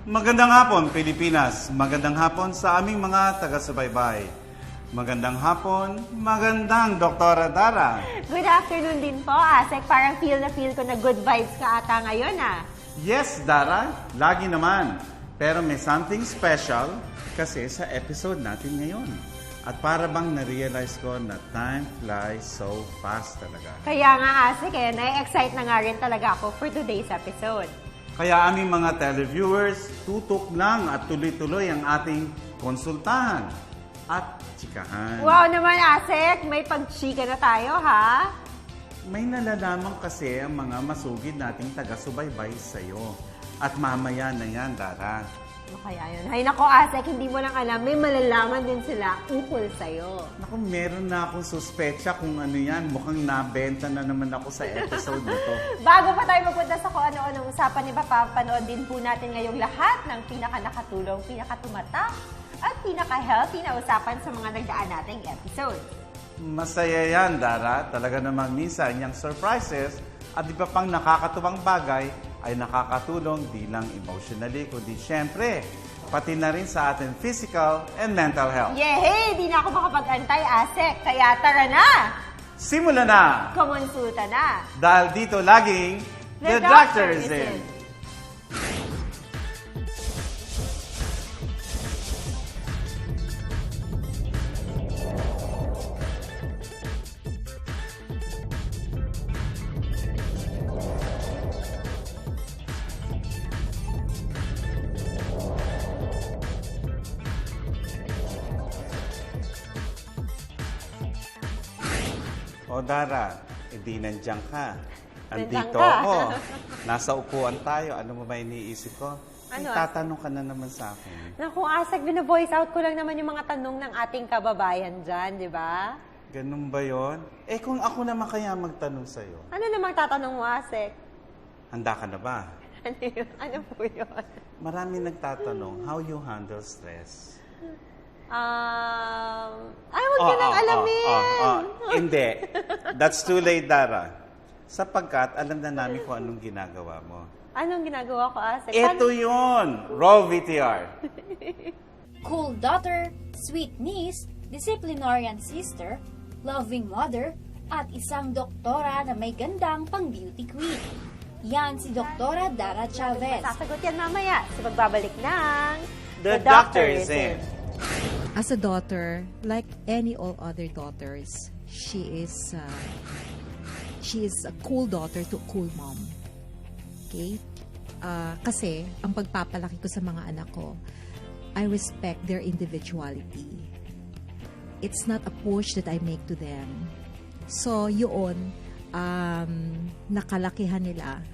Magandang hapon, Pilipinas. Magandang hapon sa aming mga taga-subaybay. Magandang hapon, magandang Doktora Dara. Good afternoon din po, Asek. Parang feel na feel ko na good vibes ka ata ngayon, ah. Yes, Dara, lagi naman. Pero may something special kasi sa episode natin ngayon. At para bang na-realize ko na time flies so fast talaga. Kaya nga, Asek, na-excite na nga rin talaga ako for today's episode. Kaya aming mga televiewers, tutok lang at tuloy-tuloy ang ating konsultahan at tsikahan. Wow naman, Asek! May pag-chika na tayo, ha? May nalalaman kasi ang mga masugid nating taga-subaybay sa'yo. At mamaya na yan, Dara. Ano kaya yun? Ay, nako, Asek, hindi mo lang alam. May malalaman din sila ukol sa'yo. Naku, meron na akong suspetsya kung ano yan. Mukhang nabenta na naman ako sa episode nito. Bago pa tayo magpunta sa kung ano-anong usapan, ipapapanood din po natin ngayong lahat ng pinaka-nakatulong, pinaka-tumatak, at pinaka-healthy na usapan sa mga nagdaan nating episode. Masaya yan, Dara. Talaga namang minsan yung surprises at iba pang nakakatuwang bagay ay nakakatulong di lang emotionally, kundi syempre, pati na rin sa ating physical and mental health. Yehey! Di na ako makapag-antay, Asek. Kaya tara na! Simula na! Kumonsulta na! Dahil dito laging, The Doctor is in. O Dara, hindi nandiyan ka. Andito ka. ako. Nasa upuan tayo. Ano mo ba iniisip ko? Ano, Tatanong ka na naman sa akin. Naku, Asek, bina-voice out ko lang naman yung mga tanong ng ating kababayan dyan, di ba? Ganun ba yon? Eh kung ako naman kaya magtanong sa'yo, Ano namang tatanong mo, Asek? handa ka na ba? Ano yun? Ano po yun? Marami nagtatanong, how you handle stress? Huwag ko nang alamin. Hindi. That's too late, Dara. Sapagkat alam na namin kung anong ginagawa mo. Anong ginagawa ko, Asek? Ito yun! Raw VTR. Cool daughter, sweet niece, disciplinarian sister, loving mother, at isang doktora na may gandang pang-beauty queen. Yan si Doktora Dara Chavez. Sasagot yan mamaya sa pagbabalik ng The Doctor is in. As a daughter, like any all other daughters, she is a cool daughter to a cool mom. Okay? Kasi ang pagpapalaki ko sa mga anak ko, I respect their individuality. It's not a push that I make to them. So, yun, nakalakihan nila,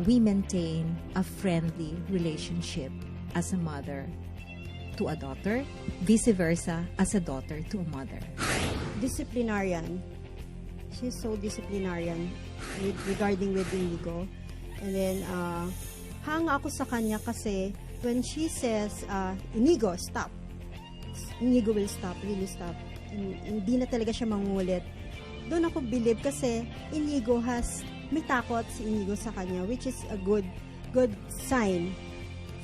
we maintain a friendly relationship as a mother to a daughter, vice versa, as a daughter to a mother. Disciplinarian. She's so disciplinarian regarding with Inigo. And then, hanga ako sa kanya kasi when she says, Inigo, stop. Inigo will stop, really stop. Hindi na talaga siya mangulit. Doon ako believe kasi Inigo may takot si Inigo sa kanya, which is a good sign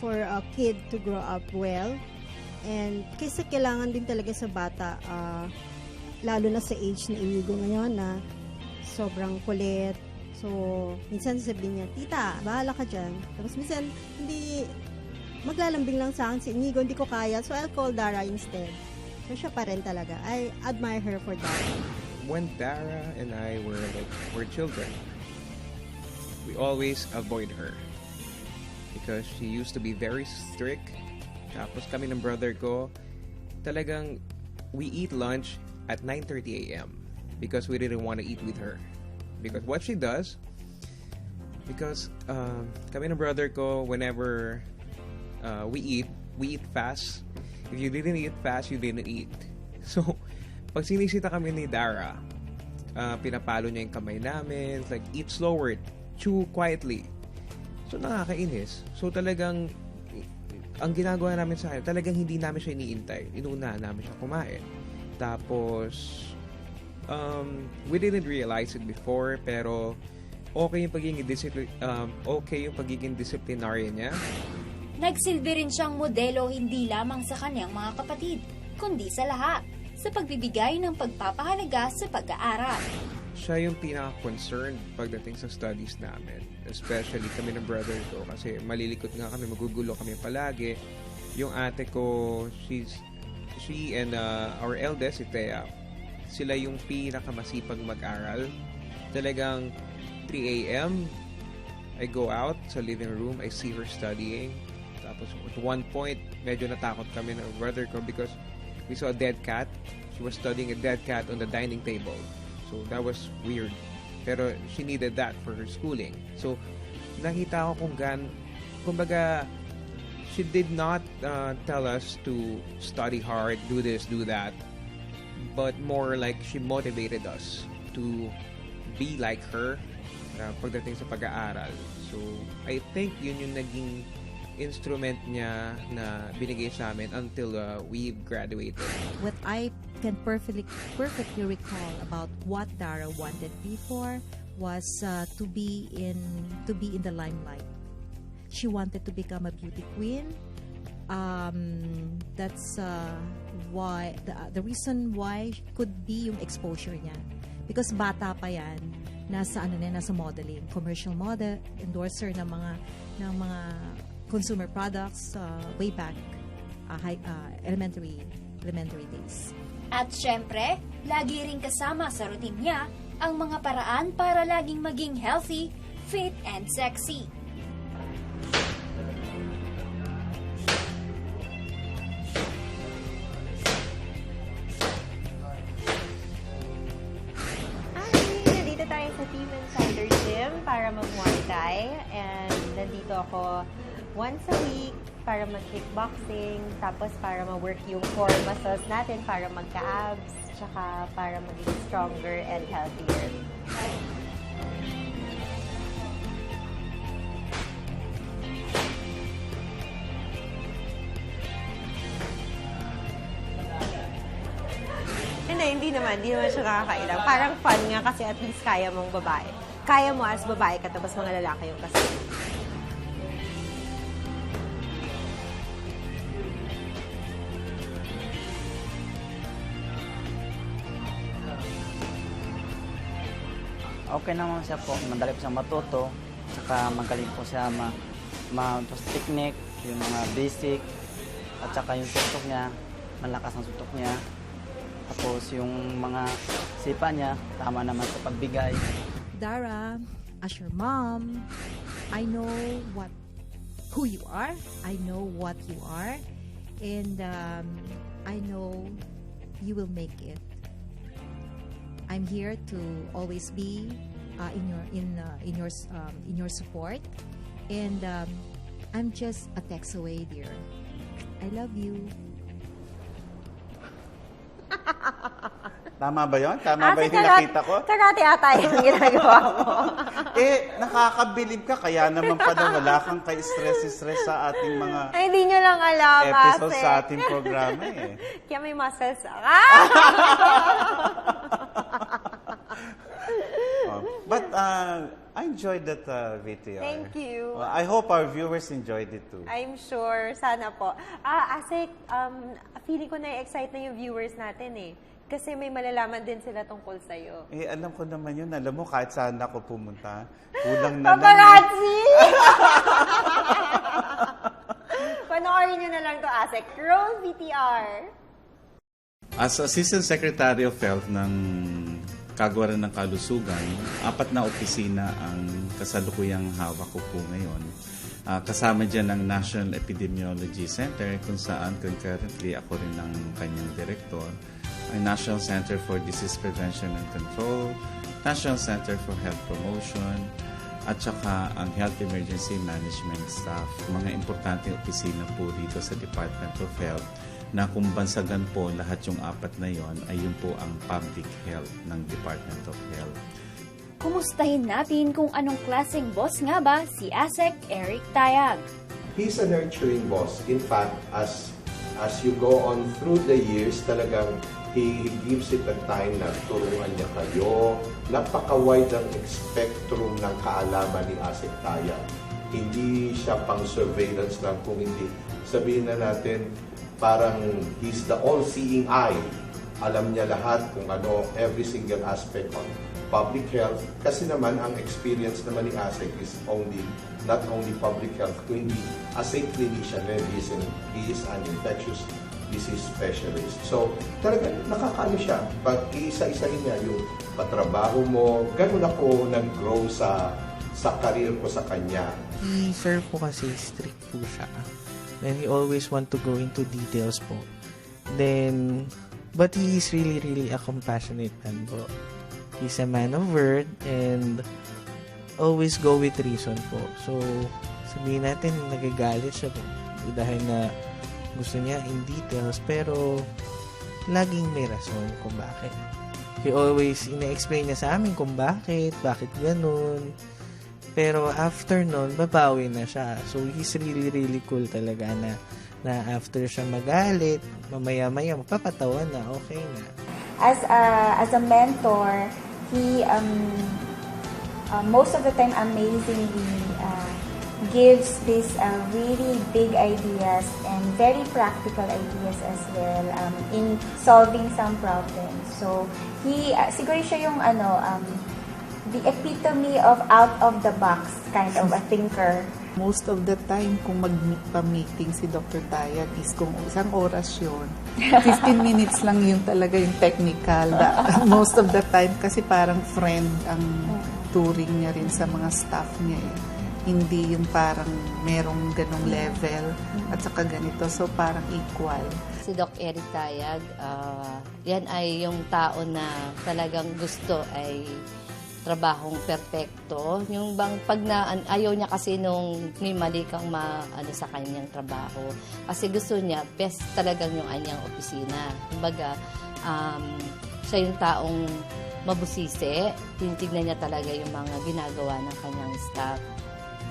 for a kid to grow up well. And kasi kailangan din talaga sa bata, lalo na sa age ni Inigo ngayon na sobrang kulit. So, minsan sasabihin niya, tita, bahala ka dyan. Tapos minsan, hindi, maglalambing lang sa akin si Inigo, hindi ko kaya. So, I'll call Dara instead. So, siya pa rin talaga. I admire her for that. When Dara and I were children, we always avoid her because she used to be very strict. Tapos kami ng brother ko, talagang we eat lunch at 9:30 a.m. because we didn't want to eat with her. Because what she does, because kami ng brother ko, whenever we eat fast. If you didn't eat fast, you didn't eat. So, pag sinisita kami ni Dara, pinapalo niya yung kamay namin. It's like, eat slower, chew quietly. So, nakakainis. So, talagang ang ginagawa namin sa kanya, talagang hindi namin siya iniintay. Inuunahan namin siya kumain. Tapos, we didn't realize it before, pero okay yung pagiging disciplinarian niya. Nagsilbi rin siyang modelo hindi lamang sa kanyang mga kapatid, kundi sa lahat, sa pagbibigay ng pagpapahalaga sa pag-aaral. Siya yung pinaka-concerned pagdating sa studies namin. Especially kami ng brother ko kasi malilikot nga kami, magugulo kami palagi. Yung ate ko, she and our eldest, si Thea, sila yung pinakamasipag mag-aral. Talagang 3 a.m., I go out sa living room, I see her studying. Tapos at one point, medyo natakot kami ng brother ko because we saw a dead cat. She was studying a dead cat on the dining table. So that was weird. Pero she needed that for her schooling. So nakita ko kumbaga, she did not tell us to study hard, do this, do that. But more like she motivated us to be like her pagdating sa pag-aaral. So I think yun yung naging instrument niya na binigay sa amin until we graduated. What I can perfectly recall about what Dara wanted before was to be in the limelight. She wanted to become a beauty queen. That's why the reason why could be yung exposure niya, because bata pa yan, nasa modeling, commercial model, endorser ng mga consumer products way back elementary days. At syempre, lagi ring kasama sa routine niya ang mga paraan para laging maging healthy, fit, and sexy. Nandito tayo sa Team Insider Gym para mag-Muay Thai. And nandito ako once a week para mag-kickboxing, tapos para ma-work yung core muscles natin, para magka-abs, tsaka para maging stronger and healthier. Hindi naman siya nakakailang. Parang fun nga kasi at least kaya mong babae. Kaya mo as babae ka, tapos mga lalaki yung kasama. Okay naman siya po, madali po siya matuto, saka magaling po siya technique, yung mga basic, at saka yung suntok niya, malakas ang suntok niya. Tapos yung mga sipa niya, tama naman sa pagbigay. Dara, as your mom, I know who you are, I know what you are, and I know you will make it. I'm here to always be in your support, and I'm just a text away, dear. I love you. Tama ba yun? Tama ba yung nakita ko? Karate ata yung ginagawa ko. Nakakabilib ka. Kaya naman pala wala kang ka-stress sa ating mga Ay, hindi nyo lang alam. episodes Ase. sa ating programa eh. Kaya may muscles. But I enjoyed that VTR. Thank you. Well, I hope our viewers enjoyed it too. I'm sure. Sana po. Asik, feeling ko na-excite na yung viewers natin eh. Kasi may malalaman din sila tungkol sa'yo. Alam ko naman yun. Alam mo, kahit saan ako pumunta, kulang na lang. Paparazzi! Panoorin nyo na lang to, Asik. Roll VTR. As Assistant Secretary of Health ng Kagawaran ng Kalusugan, 4 na opisina ang kasalukuyang hawak ko po ngayon. Kasama dyan ang National Epidemiology Center kung saan concurrently ako rin ang kanyang direktor, ang National Center for Disease Prevention and Control, National Center for Health Promotion, at saka ang Health Emergency Management Staff. Mga importanteng opisina po dito sa Department of Health na kung bansagan po lahat yung 4 na yon ay yun po ang public health ng Department of Health. Kumustahin natin kung anong klaseng boss nga ba si Asek Eric Tayag. He's a nurturing boss. In fact, as you go on through the years, talagang he gives it a time na turuan niya kayo. Napaka-wide ang spectrum ng kaalaman ni Asek Tayag. Hindi siya pang surveillance lang, kung hindi sabihin na natin parang he's the all-seeing eye. Alam niya lahat kung ano, every single aspect on public health. Kasi naman, ang experience naman ni ASEC is not only public health, kundi as a clinician, he is an infectious disease specialist. So, talaga, nakakaano siya. Pag iisa-isahin niya yung patrabaho mo, ganun ako nag-grow sa career ko sa kanya. Si sir po kasi strict po siya. Then he always want to go into details po. Then, but he is really, really a compassionate man po. He's a man of word and always go with reason po. So, sabihin natin, nagagalit siya po. Dahil na gusto niya in details, pero laging may rason kung bakit. He always ina-explain niya sa amin kung bakit ganun. Pero after nun, babawi na siya. So, he's really, really cool talaga na after siya magalit, mamaya-maya, mapapatawa na, okay na. As a mentor, he, most of the time, amazingly, gives these really big ideas and very practical ideas as well in solving some problems. So, siguro siya yung the epitome of out-of-the-box kind of a thinker. Most of the time, kung mag-meeting si Dr. Tayag is kung isang oras yun, 15 minutes lang yung talaga yung technical. Most of the time, kasi parang friend ang touring niya rin sa mga staff niya eh. Hindi yung parang merong ganong level at saka ganito. So, parang equal. Si Doc Eric Tayag, yan ay yung tao na talagang gusto ay trabahong perpekto. Yung bang ayaw niya kasi nung may mali kang sa kanyang trabaho. Kasi gusto niya, best talagang yung anyang opisina. Kumbaga, siya yung taong mabusisi. Tinitignan niya talaga yung mga ginagawa ng kanyang staff.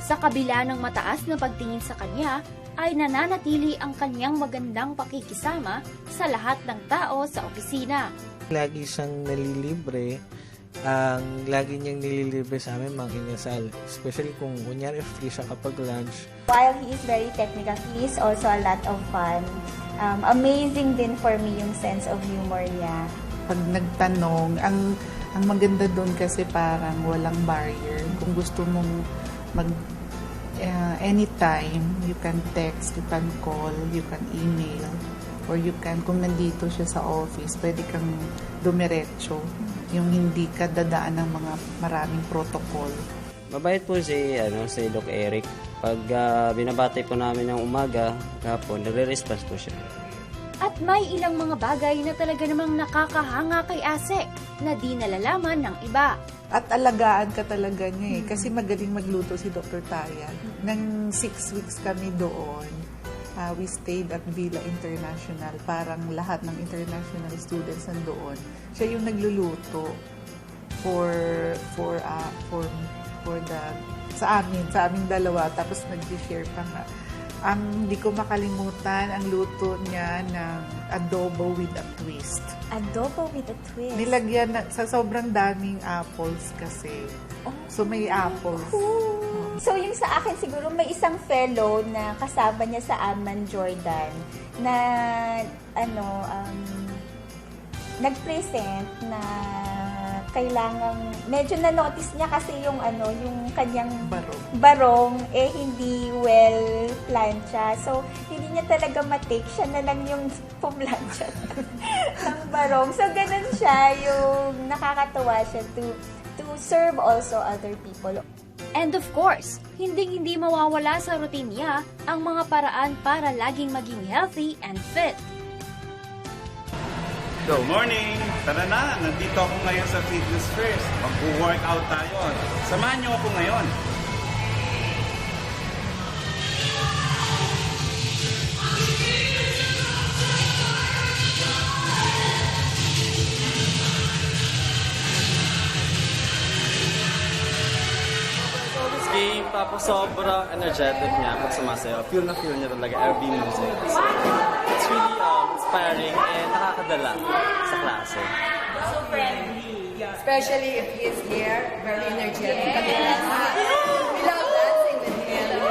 Sa kabila ng mataas na pagtingin sa kanya, ay nananatili ang kanyang magandang pakikisama sa lahat ng tao sa opisina. Lagi siyang nalilibre. Ang lagi niyang nililibre sa amin, mga inasal. Especially kung kunyari free siya kapag lunch. While he is very technical, he is also a lot of fun. Amazing din for me yung sense of humor niya. Pag nagtanong, ang maganda doon kasi parang walang barrier. Kung gusto mong anytime, you can text, you can call, you can email, or you can, kung nandito siya sa office, pwede kang dumiretso, yung hindi ka dadaan ng mga maraming protocol. Mabait po si Doc Eric. Pag binabatay po namin ng umaga, hapon, nagre-response po siya. At may ilang mga bagay na talaga namang nakakahanga kay ASEC na di nalalaman ng iba. At alagaan ka talaga niya eh. Kasi magaling magluto si Dr. Tayag. Nang 6 weeks kami doon, we stayed at Villa International. Parang lahat ng international students nandoon. Siya yung nagluluto sa aming dalawa. Tapos nag-share pa nga. Hindi ko makalimutan ang luto niya ng adobo with a twist. Adobo with a twist? Nilagyan sa sobrang daming apples kasi. So may apples. Cool. So yung sa akin siguro may isang fellow na kasama niya sa Amman Jordan na nag-present na kailangang medyo na-notice niya kasi yung kanyang barong hindi well plancha. So hindi niya talaga ma-take, siya na lang yung pumlancha ng barong. So ganun siya, yung nakakatawa siya to serve also other people. And of course, hindi mawawala sa routine niya ang mga paraan para laging maging healthy and fit. Good morning! Tara na! Nandito ako ngayon sa Fitness First. Mag-workout tayo. Samahan niyo ako ngayon. Game, tapos sobrang energetic niya pag sumasayaw. Feel niya talaga every music. So, it's really inspiring and nakakadala sa klase. So friendly. Especially if he's here, very energetic. We love dancing with him.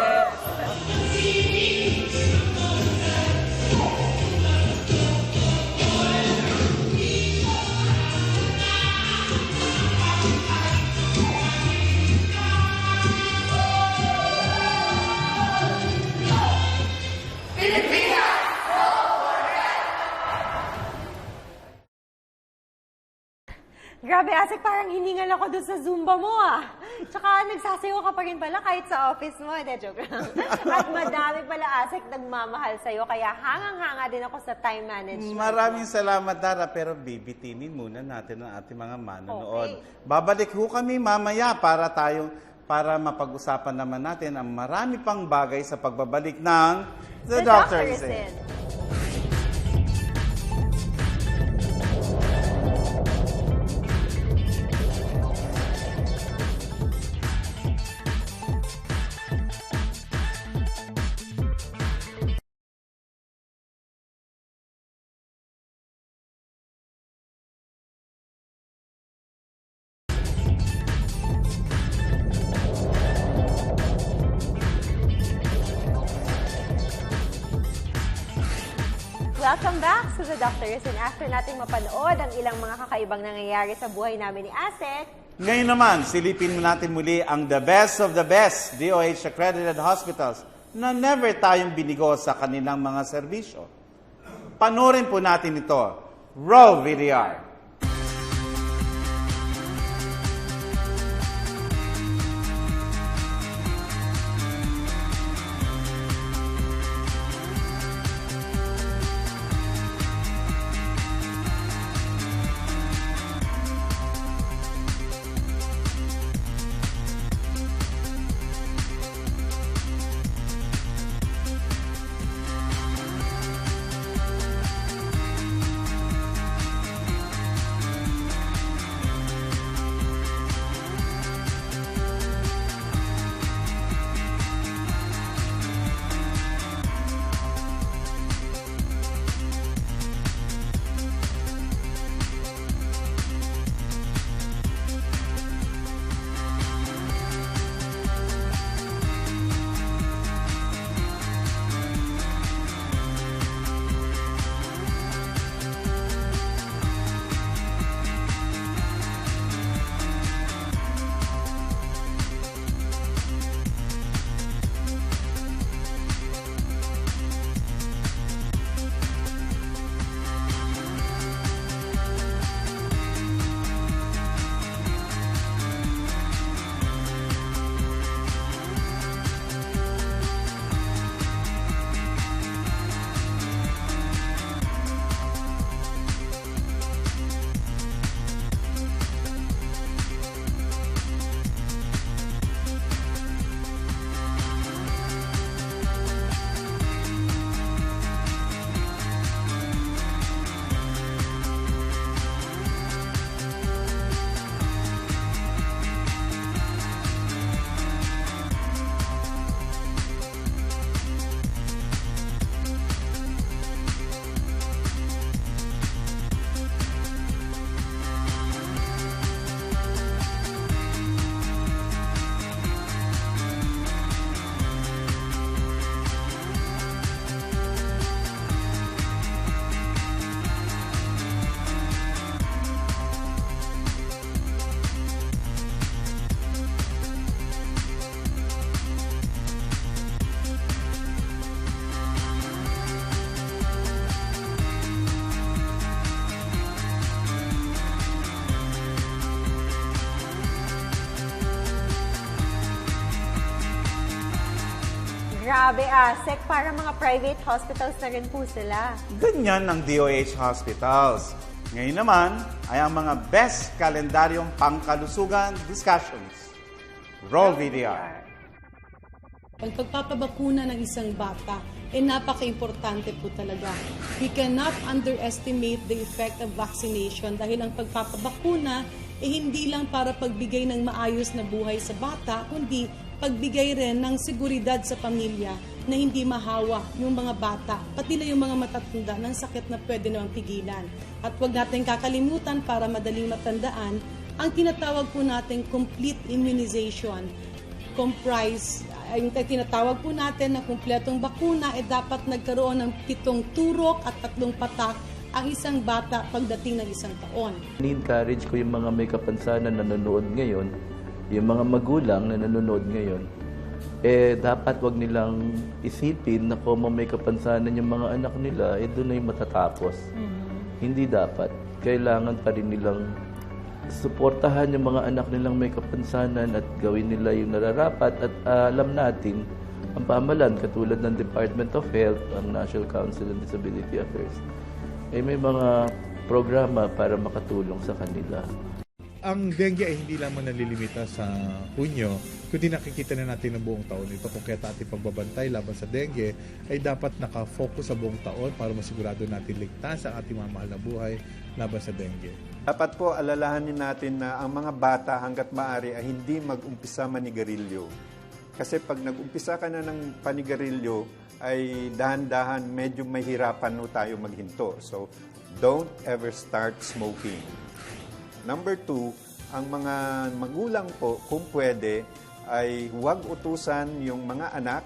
Grabe, Asik, parang hiningal ako dun sa Zumba mo, ah. Tsaka nagsasayaw ka pa rin pala kahit sa office mo. Hindi, joke lang. At madami pala, Asik, nagmamahal sa'yo. Kaya hangang-hanga din ako sa time management. Maraming salamat, Dara. Pero bibitinin muna natin ang ating mga manonood. Babalik ho kami mamaya para mapag-usapan naman natin ang marami pang bagay sa pagbabalik ng The Doctor is In. Welcome back to The Doctor is In. After nating mapanood ang ilang mga kakaibang nangyayari sa buhay namin ni Asik, Ngayon naman, silipin natin muli ang the best of the best DOH accredited hospitals na never tayong binigo sa kanilang mga serbisyo. Panoorin po natin ito. Roll VDR. grabe, Asik, para mga private hospitals na rin po sila. Ganyan ang DOH hospitals. Ngayon naman ay ang mga best kalendaryong pangkalusugan discussions. Roll VDR. Ang pagpapabakuna ng isang bata ay napaka-importante po talaga. We cannot underestimate the effect of vaccination dahil ang pagpapabakuna ay hindi lang para pagbigay ng maayos na buhay sa bata, kundi pagbigay rin ng seguridad sa pamilya na hindi mahawa yung mga bata, pati na yung mga matatanda ng sakit na pwede namang pigilan. At huwag natin kakalimutan para madaling matandaan ang tinatawag po natin complete immunization. Yung tinatawag po natin na kumpletong bakuna ay dapat nagkaroon ng 7 turok at 3 patak ang isang bata pagdating ng 1 taon. Ni-encourage ko yung mga may kapansanan na nanonood ngayon, yung mga magulang na nanonood ngayon, dapat wag nilang isipin na kung may kapansanan yung mga anak nila, doon na yung matatapos. Hindi dapat. Kailangan pa rin nilang suportahan yung mga anak nilang may kapansanan at gawin nila yung nararapat at alam natin ang pamahalaan katulad ng Department of Health, ang National Council on Disability Affairs, ay may mga programa para makatulong sa kanila. Ang dengue ay hindi lamang nalilimita sa Hunyo, kundi nakikita na natin ang buong taon. Ito kung kaya ating pagbabantay laban sa dengue ay dapat nakafocus sa buong taon para masigurado natin ligtas ang ating mga mahal na buhay laban sa dengue. Dapat po alalahanin natin na ang mga bata hanggat maaari ay hindi mag-umpisa manigarilyo. Kasi pag nag-umpisa ka na ng panigarilyo, ay dahan-dahan medyo mahirapan no tayo maghinto. So, don't ever start smoking. Number 2, ang mga magulang po, kung pwede, ay huwag utusan yung mga anak,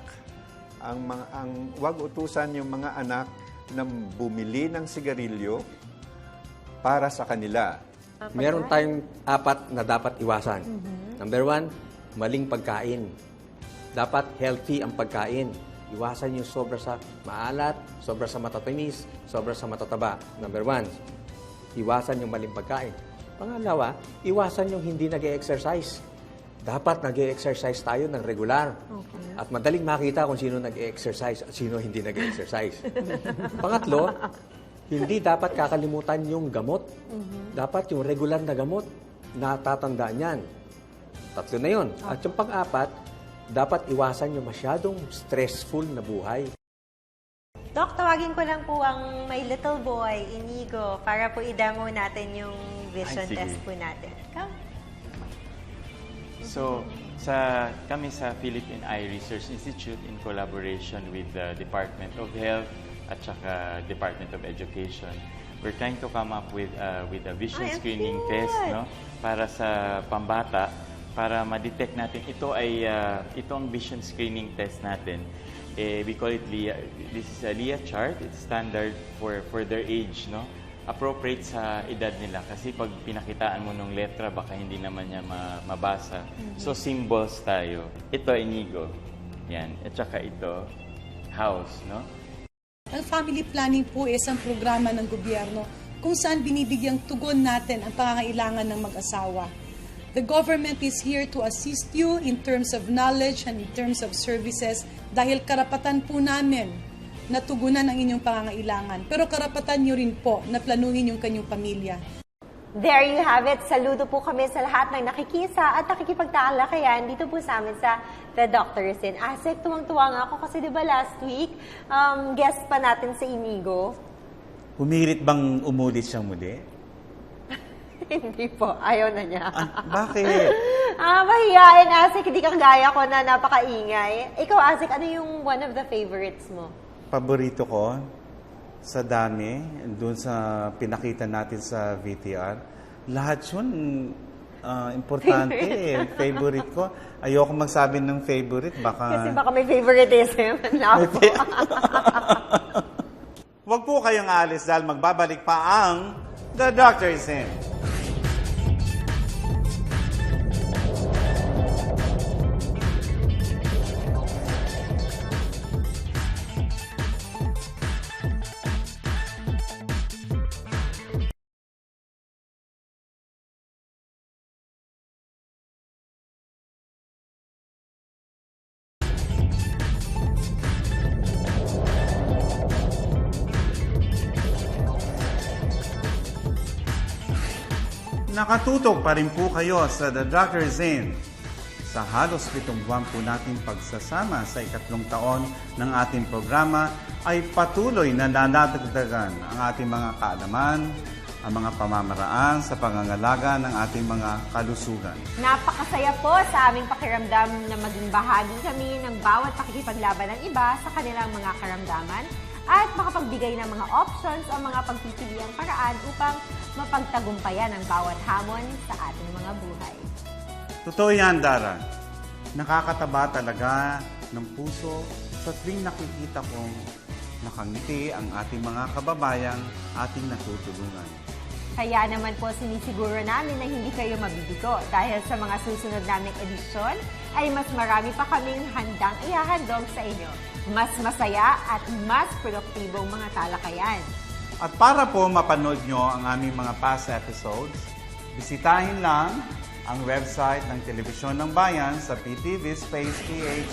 huwag utusan yung mga anak na bumili ng sigarilyo para sa kanila. Meron tayong 4 na dapat iwasan. Number 1, maling pagkain. Dapat healthy ang pagkain. Iwasan yung sobra sa maalat, sobra sa matatamis, sobra sa matataba. Number 1, iwasan yung maling pagkain. Pangalawa, iwasan yung hindi nag-e-exercise. Dapat nag-e-exercise tayo ng regular. Okay. At madaling makita kung sino nag-e-exercise at sino hindi nag-e-exercise. Pangatlo, hindi dapat kakalimutan yung gamot. Dapat yung regular na gamot, natatandaan yan. 3 na yun. At yung pang-4, dapat iwasan yung masyadong stressful na buhay. Doc, tawagin ko lang po ang my little boy, Inigo, para po i-demo natin yung vision test po natin. Come. So, kami sa Philippine Eye Research Institute in collaboration with the Department of Health at saka Department of Education, we're trying to come up with a vision screening test, no, para sa pambata, para ma-detect natin. Ito ang vision screening test natin. We call it LIA. This is a LIA chart. It's standard for their age, no? Appropriate sa edad nila. Kasi pag pinakitaan mo ng letra, baka hindi naman niya mabasa. So, symbols tayo. Ito, Inigo. Yan. At saka ito, house, no? Ang family planning po is ang programa ng gobyerno kung saan binibigyang tugon natin ang pangangailangan ng mag-asawa. The government is here to assist you in terms of knowledge and in terms of services dahil karapatan po namin na tugunan ang inyong pangangailangan. Pero karapatan nyo rin po na planuhin yung kanyang pamilya. There you have it. Saludo po kami sa lahat ng nakikisa at nakikipagtalakayan dito po sa amin sa The Doctors In. Asek, tuwang-tuwa nga ako kasi diba last week, guest pa natin sa Inigo. Humirit bang umulit siyang muli? Hindi po. Ayaw na niya. Bakit? Mahihain, Asik. Hindi kang gaya ko na napakaingay. Ikaw, Asik, ano yung one of the favorites mo? Paborito ko, sa dami, doon sa pinakita natin sa VTR, lahat yun importante. Favorite ko. Ayoko magsabi ng favorite. Kasi baka may favoritism. Huwag po kayong alis dahil magbabalik pa ang The Doctors In. Nakatutok pa rin po kayo sa The Doctors In. Sa halos 7 buwan po natin pagsasama sa 3 taon ng ating programa ay patuloy na nanadagdagan ang ating mga kaalaman, ang mga pamamaraan sa pangangalaga ng ating mga kalusugan. Napakasaya po sa aming pakiramdam na maging bahagi kami ng bawat pakikipaglaban ng iba sa kanilang mga karamdaman at makapagbigay ng mga options o mga pagpipiliang paraan upang mapagtagumpayan ang bawat hamon sa ating mga buhay. Totoo yan, Dara. Nakakataba talaga ng puso sa tuwing nakikita kong nakangiti ang ating mga kababayang ating natutulungan. Kaya naman po sinisiguro namin na hindi kayo mabibigo dahil sa mga susunod naming edisyon ay mas marami pa kaming handang ihahandog sa inyo. Mas masaya at mas produktibong mga talakayan. At para po mapanood nyo ang aming mga past episodes, Bisitahin lang ang website ng Telebisyon ng Bayan sa PTV Space PH.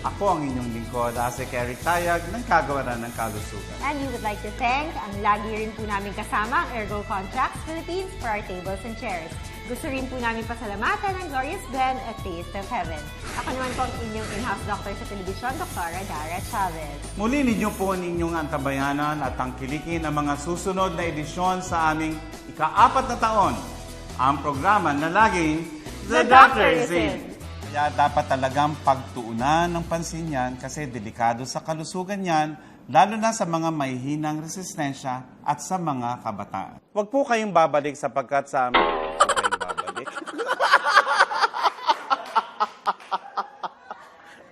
Ako ang inyong lingkod, Asik Eric Tayag, ng Kagawaran ng Kalusugan. And we would like to thank ang lagi rin po namin kasama ang Ergo Contracts Philippines for our tables and chairs. Gusto rin po namin pasalamatan ang Glorious Blend at Taste of Heaven. Ako naman po ang inyong in-house doctor sa telebisyon, Dr. Dara Chavez. Muli ninyo po ninyong antabayanan at tangkilikin ang mga susunod na edisyon sa aming ika-4 na taon. Ang programa na laging The Doctor is In. Kaya dapat talagang pagtuunan ng pansin yan kasi delikado sa kalusugan yan, lalo na sa mga mahihinang resistensya at sa mga kabataan. Huwag po kayong babalik sapagkat sa amin...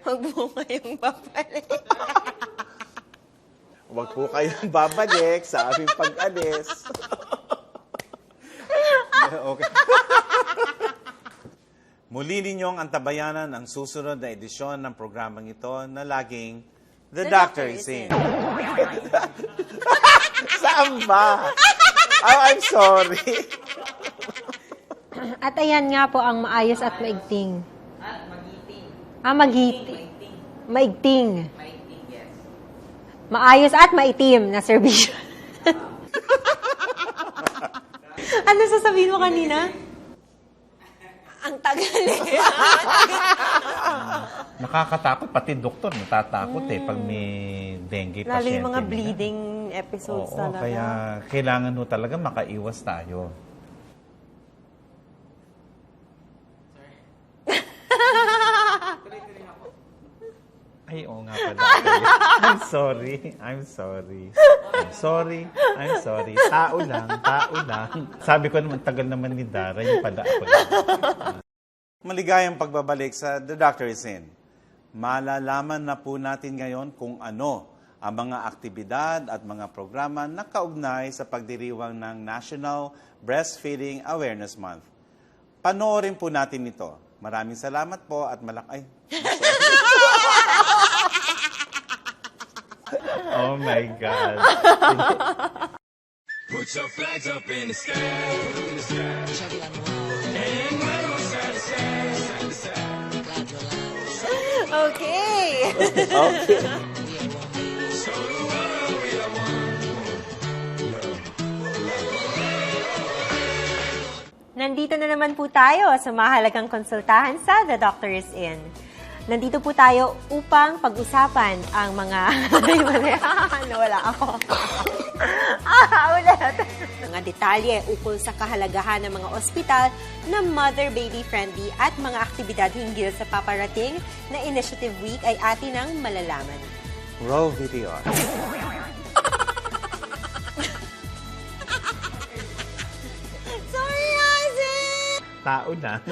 Huwag po kayong babalik. Huwag po kayong babalik sa aming pag-alis. Okay. Muli ninyong antabayanan ang susunod na edisyon ng programang ito na laging The Doctor is In. Saan ba? Oh, I'm sorry. At ayan nga po ang maayos at maigting. Magiting. Maigting. Maayos at maitim na serbisyo. Ano sasabihin mo kanina? Ang tagal eh. Nakakatakot. Pati doktor natatakot pag may dengue Lalo pasyente. yung mga bleeding episodes Oo, talaga. kaya kailangan ho talaga makaiwas tayo. Ay, oo nga pala. I'm sorry. I'm sorry. I'm sorry. I'm sorry. Tao lang. Tao lang. Sabi ko naman, tagal naman ni Dara. Yung pala ako lang. Maligayang pagbabalik sa The Doctor is In. Malalaman na po natin ngayon kung ano ang mga aktibidad at mga programa na kaugnay sa pagdiriwang ng National Breastfeeding Awareness Month. Panoorin po natin ito. Maraming salamat po at Oh my God. Put your flags up in the sky. And wave them side to side, side to side. Okay. Okay. So the world we are one. Nandito na naman po tayo sa mahalagang konsultahan sa The Doctor is In. Nandito po tayo upang pag-usapan ang mga... Nawala ako. Ulit. Mga detalye ukol sa kahalagahan ng mga ospital na mother-baby friendly at mga aktibidad hinggil sa paparating na Initiative Week ay atin ang malalaman. Roll video. Sorry, Isaac! Tao na.